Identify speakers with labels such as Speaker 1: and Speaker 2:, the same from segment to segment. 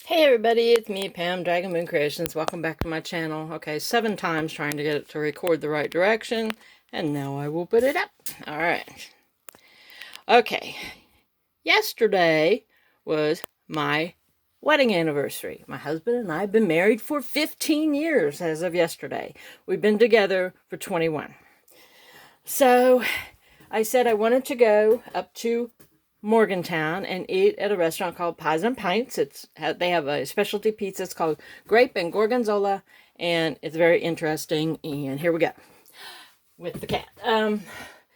Speaker 1: Hey everybody, it's me, Pam, Dragon Moon Creations. Welcome back to my channel. Okay, 7 times trying to get it to record the right direction, and now I will put it up. Alright. Okay, yesterday was my wedding anniversary. My husband and I have been married for 15 years as of yesterday. We've been together for 21. So, I said I wanted to go up to Morgantown and eat at a restaurant called Pies and Pints. They have a specialty pizza. It's called Grape and Gorgonzola, and it's very interesting. And here we go with the cat.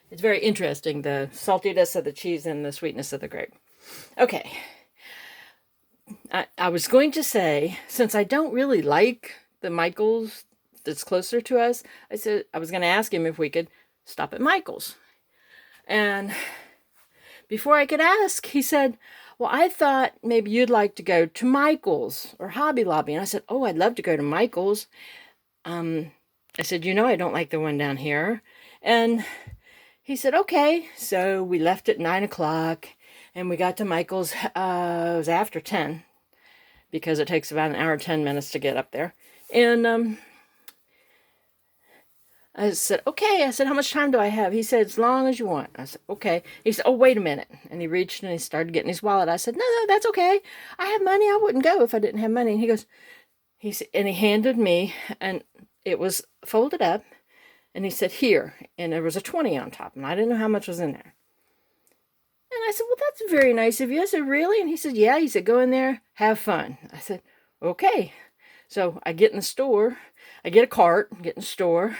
Speaker 1: It's very interesting, the saltiness of the cheese and the sweetness of the grape. Okay, I was going to say, since I don't really like the Michael's that's closer to us, I said I was going to ask him if we could stop at Michael's. And before I could ask, he said, well, I thought maybe you'd like to go to Michael's or Hobby Lobby. And I said, oh, I'd love to go to Michael's. I said, I don't like the one down here. And he said, okay. So we left at 9 o'clock and we got to Michael's. It was after 10 because it takes about an hour, 10 minutes to get up there. And I said, okay. I said, how much time do I have? He said, as long as you want. I said, okay. He said, oh, wait a minute. And he reached and he started getting his wallet. I said, no, that's okay. I have money. I wouldn't go if I didn't have money. And he goes, and he handed me, and it was folded up. And he said, here. And there was a 20 on top. And I didn't know how much was in there. And I said, well, that's very nice of you. I said, really? And he said, yeah. He said, go in there, have fun. I said, okay. So I get in the store. I get a cart, get in the store.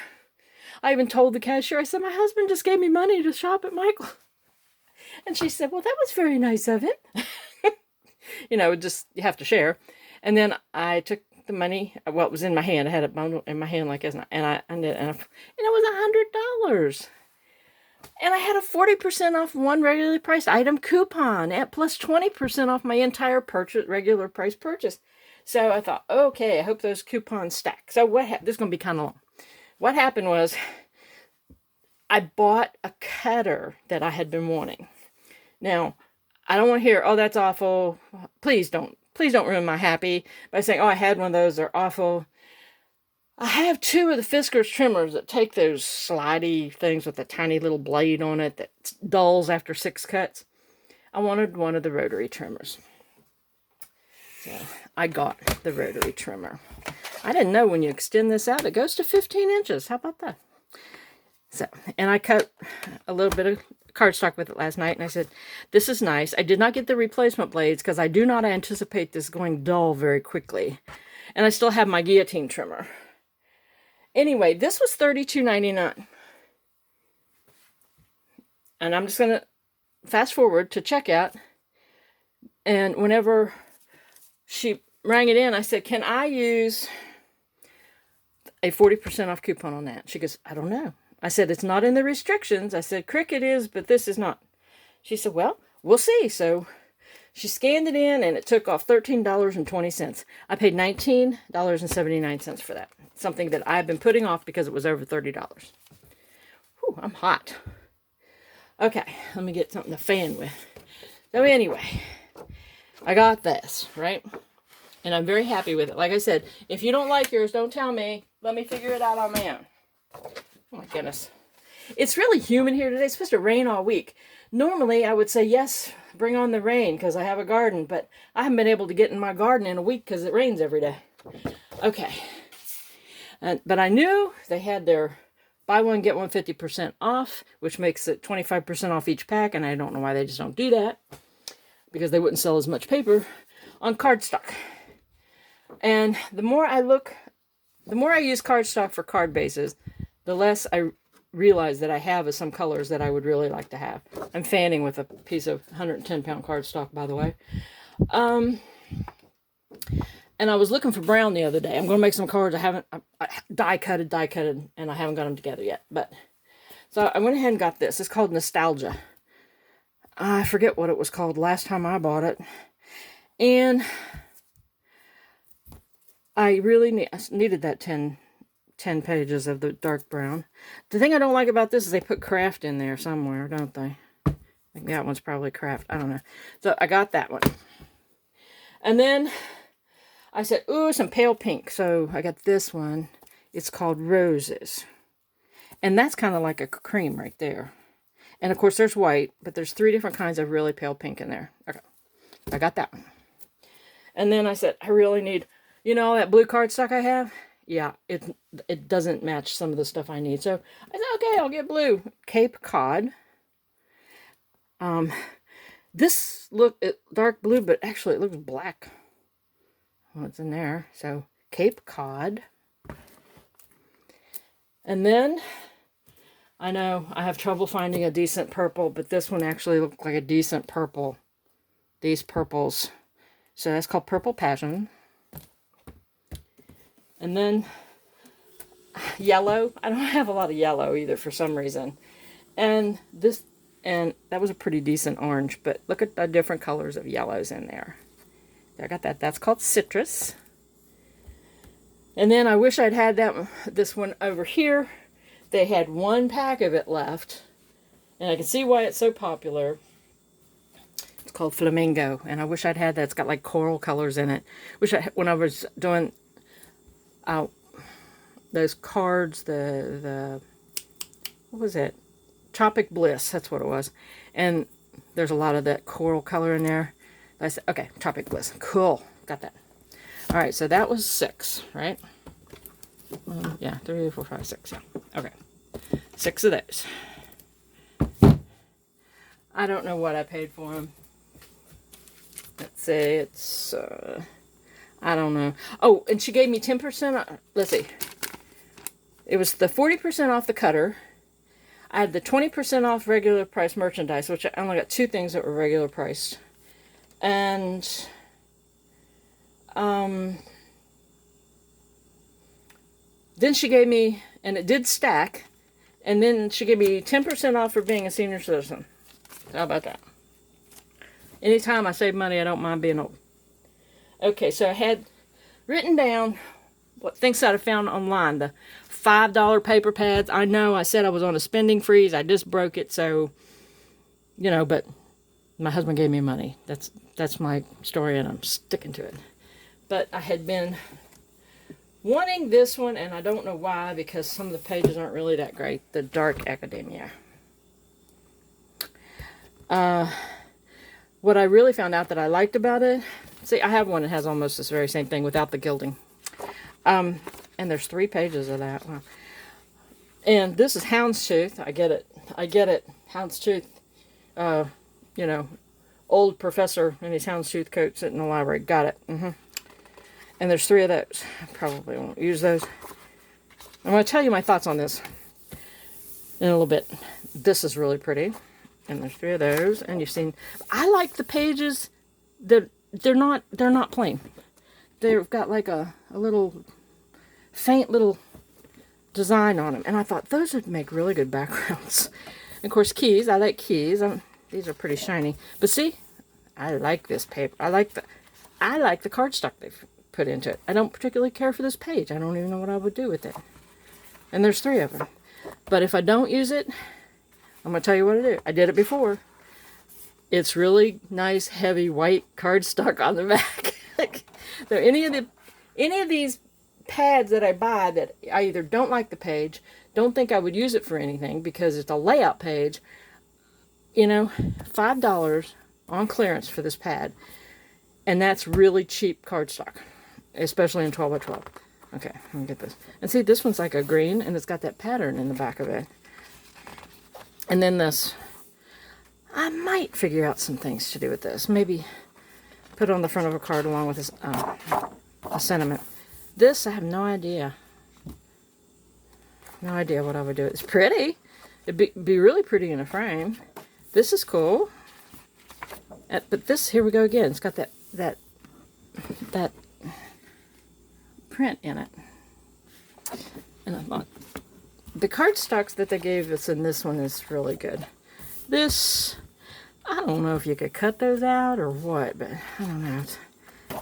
Speaker 1: I even told the cashier, I said, my husband just gave me money to shop at Michael. And she said, well, that was very nice of him. Just, you have to share. And then I took the money, what was in my hand. I had it bundled in my hand like this, and it was $100. And I had a 40% off one regularly priced item coupon at plus 20% off my entire regular price purchase. So I thought, okay, I hope those coupons stack. So this is going to be kind of long. What happened was I bought a cutter that I had been wanting. Now, I don't want to hear, oh, that's awful. Please don't ruin my happy by saying, oh, I had one of those. They're awful. I have 2 of the Fiskars trimmers that take those slidey things with a tiny little blade on it that dulls after 6 cuts. I wanted one of the rotary trimmers. So I got the rotary trimmer. I didn't know when you extend this out, it goes to 15 inches. How about that? So, and I cut a little bit of cardstock with it last night, and I said, this is nice. I did not get the replacement blades because I do not anticipate this going dull very quickly. And I still have my guillotine trimmer. Anyway, this was $32.99. And I'm just going to fast forward to checkout. And whenever she rang it in, I said, can I use a 40% off coupon on that? She goes, I don't know. I said, it's not in the restrictions. I said, Cricut is, but this is not. She said, well, we'll see. So she scanned it in, and it took off $13.20. I paid $19.79 for that. Something that I've been putting off because it was over $30. Whew, I'm hot. Okay, let me get something to fan with. So anyway, I got this, right? And I'm very happy with it. Like I said, if you don't like yours, don't tell me. Let me figure it out on my own. Oh my goodness. It's really humid here today. It's supposed to rain all week. Normally, I would say, yes, bring on the rain because I have a garden. But I haven't been able to get in my garden in a week because it rains every day. Okay. But I knew they had their buy one, get one 50% off, which makes it 25% off each pack. And I don't know why they just don't do that. Because they wouldn't sell as much paper on cardstock. And the more I use cardstock for card bases, the less I realize that I have of some colors that I would really like to have. I'm fanning with a piece of 110-pound cardstock, by the way. And I was looking for brown the other day. I'm going to make some cards. I die cutted, and I haven't got them together yet. But so I went ahead and got this. It's called Nostalgia. I forget what it was called last time I bought it. And I really needed that 10 pages of the dark brown. The thing I don't like about this is they put craft in there somewhere, don't they? I think that one's probably craft. I don't know. So I got that one. And then I said, ooh, some pale pink. So I got this one. It's called Roses. And that's kind of like a cream right there. And of course there's white, but there's 3 different kinds of really pale pink in there. Okay, I got that one. And then I said, I really need, you know, that blue cardstock I have? Yeah, it doesn't match some of the stuff I need. So I said, okay, I'll get blue. Cape Cod. This look dark blue, but actually it looks black. What's in there? So Cape Cod. And then I know I have trouble finding a decent purple, but this one actually looked like a decent purple. These purples. So that's called Purple Passion. And then yellow. I don't have a lot of yellow either for some reason. And this, and that was a pretty decent orange, but look at the different colors of yellows in there. I got that. That's called Citrus. And then I wish I'd had this one over here. They had 1 pack of it left. And I can see why it's so popular. It's called Flamingo. And I wish I'd had that. It's got like coral colors in it. When I was doing those cards, what was it? Tropic Bliss. That's what it was. And there's a lot of that coral color in there. I said, okay, Tropic Bliss. Cool. Got that. All right, so that was 6, right? Yeah, 3, 4, 5, 6. Yeah. Okay. 6 of those. I don't know what I paid for them. Let's say it's, I don't know. Oh, and she gave me 10%. Let's see. It was the 40% off the cutter. I had the 20% off regular price merchandise, which I only got 2 things that were regular priced. And then she gave me, and it did stack, and then she gave me 10% off for being a senior citizen. How about that? Anytime I save money, I don't mind being old. Okay, so I had written down what things that I found online. The $5 paper pads. I know I said I was on a spending freeze. I just broke it, so, you know, but my husband gave me money. That's my story, and I'm sticking to it. But I had been wanting this one, and I don't know why, because some of the pages aren't really that great. The Dark Academia. What I really found out that I liked about it, see, I have one that has almost this very same thing without the gilding. And there's 3 pages of that. Wow. And this is Houndstooth. I get it. Houndstooth, you know, old professor in his houndstooth coat sitting in the library. Got it. And there's 3 of those. I probably won't use those. I'm going to tell you my thoughts on this in a little bit. This is really pretty. And there's 3 of those. And you've seen, I like the pages that they're not plain. They've got like a little faint little design on them. And I thought those would make really good backgrounds. And of course, keys. I like keys. These are pretty shiny. But see, I like this paper. I like the cardstock they've put into it. I don't particularly care for this page. I don't even know what I would do with it. And there's 3 of them. But if I don't use it, I'm going to tell you what to do. I did it before. It's really nice, heavy, white cardstock on the back. So any of these pads that I buy that I either don't like the page, don't think I would use it for anything because it's a layout page, you know, $5 on clearance for this pad. And that's really cheap cardstock, especially in 12 by 12. Okay, let me get this. And see, this one's like a green, and it's got that pattern in the back of it. And then this, I might figure out some things to do with this. Maybe put it on the front of a card along with this, a sentiment. This, I have no idea. No idea what I would do. It's pretty. It'd be really pretty in a frame. This is cool. But this, here we go again. It's got that print in it. And I thought, the cardstocks that they gave us in this one is really good. This, I don't know if you could cut those out or what, but I don't know.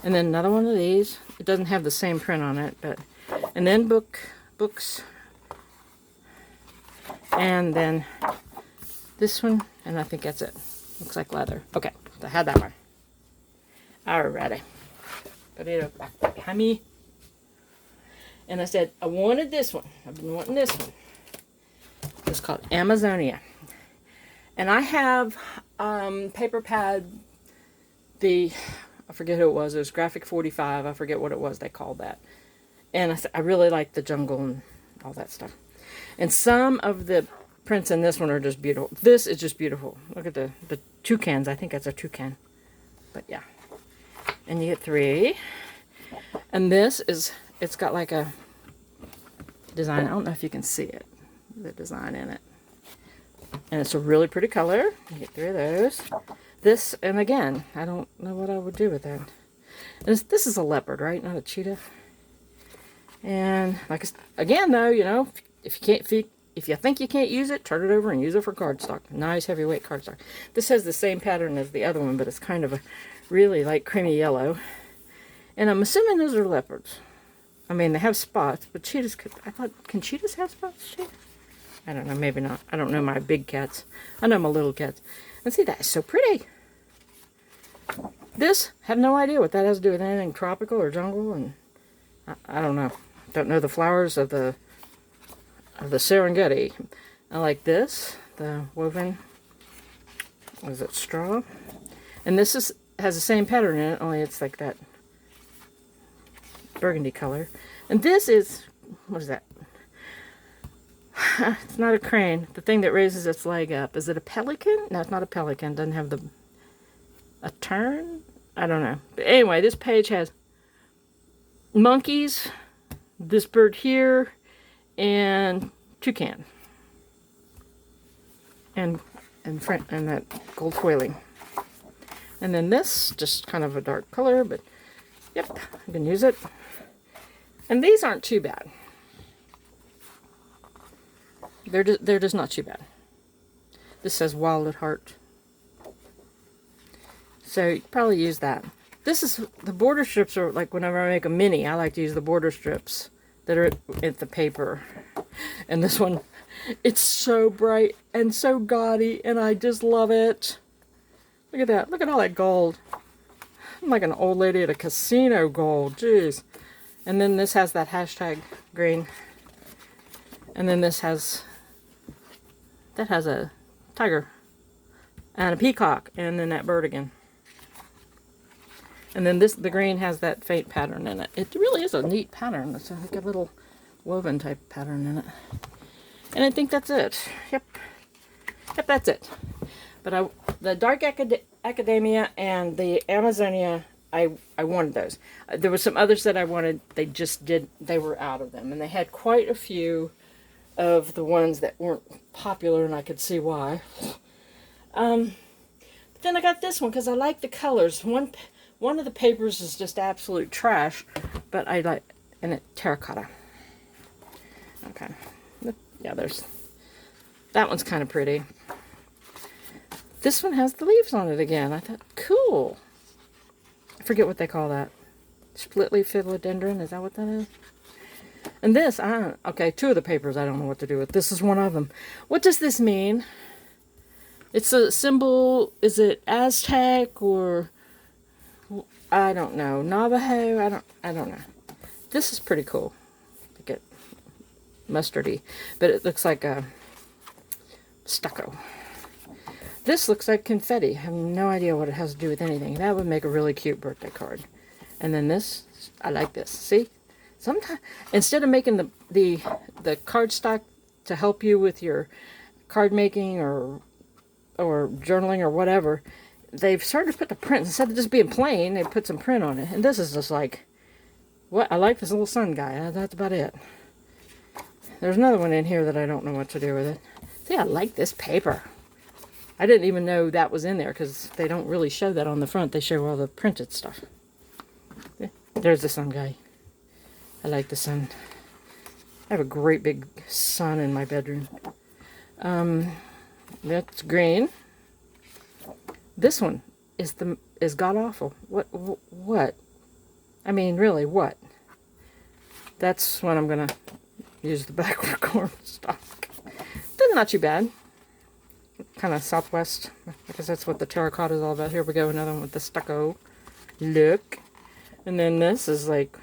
Speaker 1: And then another one of these. It doesn't have the same print on it, but, and then books. And then this one, and I think that's it. Looks like leather. Okay, so I had that one. Alrighty. Put it back behind me. And I said, I wanted this one. I've been wanting this one. It's called Amazonia. And I have paper pad, I forget who it was. It was Graphic 45. I forget what it was they called that. And I really like the jungle and all that stuff. And some of the prints in this one are just beautiful. This is just beautiful. Look at the toucans. I think that's a toucan. But yeah. And you get 3. And this is, it's got like a design. I don't know if you can see it. The design in it. And it's a really pretty color. You get 3 of those. This, and again, I don't know what I would do with that. And this is a leopard, right? Not a cheetah. And like again, though, you know, if you think you can't use it, turn it over and use it for cardstock. Nice heavyweight cardstock. This has the same pattern as the other one, but it's kind of a really like creamy yellow. And I'm assuming those are leopards. I mean, they have spots, but cheetahs could. I thought, can cheetahs have spots? I don't know, maybe not. I don't know my big cats. I know my little cats. And see, that is so pretty. This, have no idea what that has to do with anything tropical or jungle, and I don't know. Don't know the flowers of the Serengeti. I like this, the woven, what is it, straw? And this has the same pattern in it, only it's like that burgundy color. And this is, what is that? It's not a crane. The thing that raises its leg up. Is it a pelican? No, it's not a pelican. It doesn't have a turn? I don't know. But anyway, this page has monkeys, this bird here, and toucan. And that gold foiling. And then this, just kind of a dark color, but yep, I can use it. And these aren't too bad. They're just not too bad. This says Wild at Heart. So you can probably use that. This is, the border strips are like whenever I make a mini, I like to use the border strips that are at the paper. And this one, it's so bright and so gaudy, and I just love it. Look at that. Look at all that gold. I'm like an old lady at a casino gold. Jeez. And then this has that hashtag green. And then this has, that has a tiger and a peacock, and then that bird again. And then this, the green has that faint pattern in it. It really is a neat pattern. It's like a little woven type pattern in it. And I think that's it. Yep. Yep, that's it. But the Dark Academia and the Amazonia, I wanted those. There were some others that I wanted. They were out of them. And they had quite a few of the ones that weren't popular, and I could see why. But then I got this one because I like the colors. One of the papers is just absolute trash, but I like, and it terracotta. Okay. Yeah, that one's kind of pretty. This one has the leaves on it again. I thought, cool. I forget what they call that. Split leaf philodendron, is that what that is? And this, okay, 2 of the papers I don't know what to do with. This is one of them. What does this mean? It's a symbol, is it Aztec or, I don't know, Navajo? I don't know. This is pretty cool. Look at mustardy, but it looks like a stucco. This looks like confetti. I have no idea what it has to do with anything. That would make a really cute birthday card. And then this, I like this. See? Sometimes, instead of making the cardstock to help you with your card making or journaling or whatever, they've started to put the print, instead of just being plain, they put some print on it. And this is just like, what? I like this little sun guy. That's about it. There's another one in here that I don't know what to do with it. See, I like this paper. I didn't even know that was in there because they don't really show that on the front. They show all the printed stuff. There's the sun guy. I like the sun. I have a great big sun in my bedroom. That's green. This one is god awful. What? I mean, really, what? That's when I'm gonna use the backward corn stock. That's not too bad. Kind of southwest, because that's what the terracotta is all about. Here we go, another one with the stucco look. And then this is like,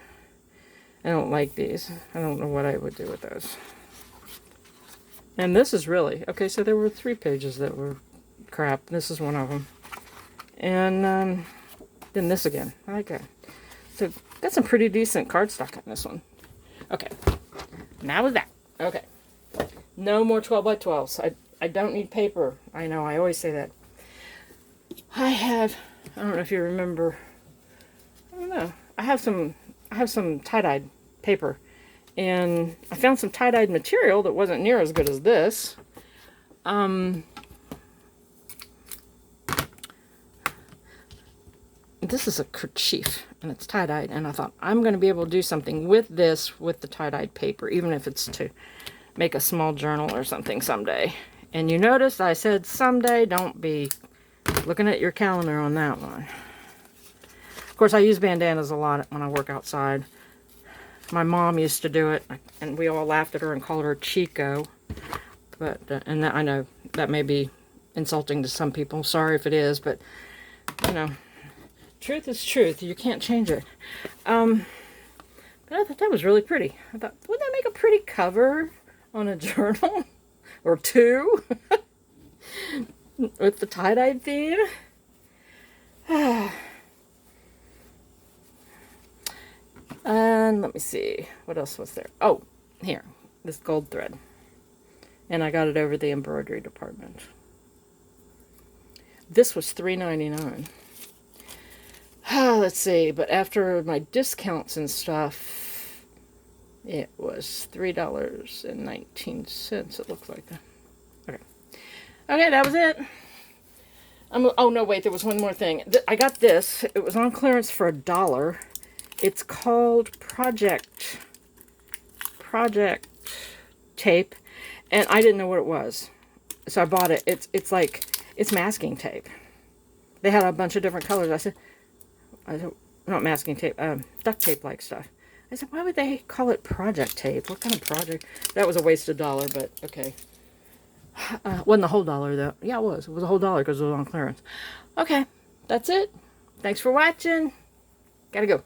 Speaker 1: I don't like these. I don't know what I would do with those. And this is really, okay, so there were 3 pages that were crap. This is one of them. And then this again. Okay. So got some pretty decent cardstock on this one. Okay. Now with that. Okay. No more 12 by 12s. I don't need paper. I know, I always say that. I don't know if you remember, I don't know. I have some tie-dyed paper. And I found some tie-dyed material that wasn't near as good as this. This is a kerchief, and it's tie-dyed, and I thought, I'm going to be able to do something with this, with the tie-dyed paper, even if it's to make a small journal or something someday. And you noticed I said someday, don't be looking at your calendar on that one. Of course, I use bandanas a lot when I work outside. My mom used to do it, and we all laughed at her and called her Chico. But, and that, I know that may be insulting to some people. Sorry if it is, but, you know, truth is truth. You can't change it. But I thought that was really pretty. I thought, wouldn't that make a pretty cover on a journal? Or 2? With the tie-dyed theme? And let me see, what else was there? Oh, here, this gold thread. And I got it over the embroidery department. This was $3.99. Let's see, but after my discounts and stuff, it was $3.19, it looks like that. Okay. Okay, that was it. Oh, no, wait, there was one more thing. I got this. It was on clearance for $1. It's called Project Tape, and I didn't know what it was, so I bought it. It's masking tape. They had a bunch of different colors. I said, not masking tape, duct tape like stuff. I said, why would they call it Project Tape? What kind of project? That was a waste of $1, but okay. Wasn't the whole $1 though. Yeah, it was. It was a whole $1 because it was on clearance. Okay, that's it. Thanks for watching. Gotta go.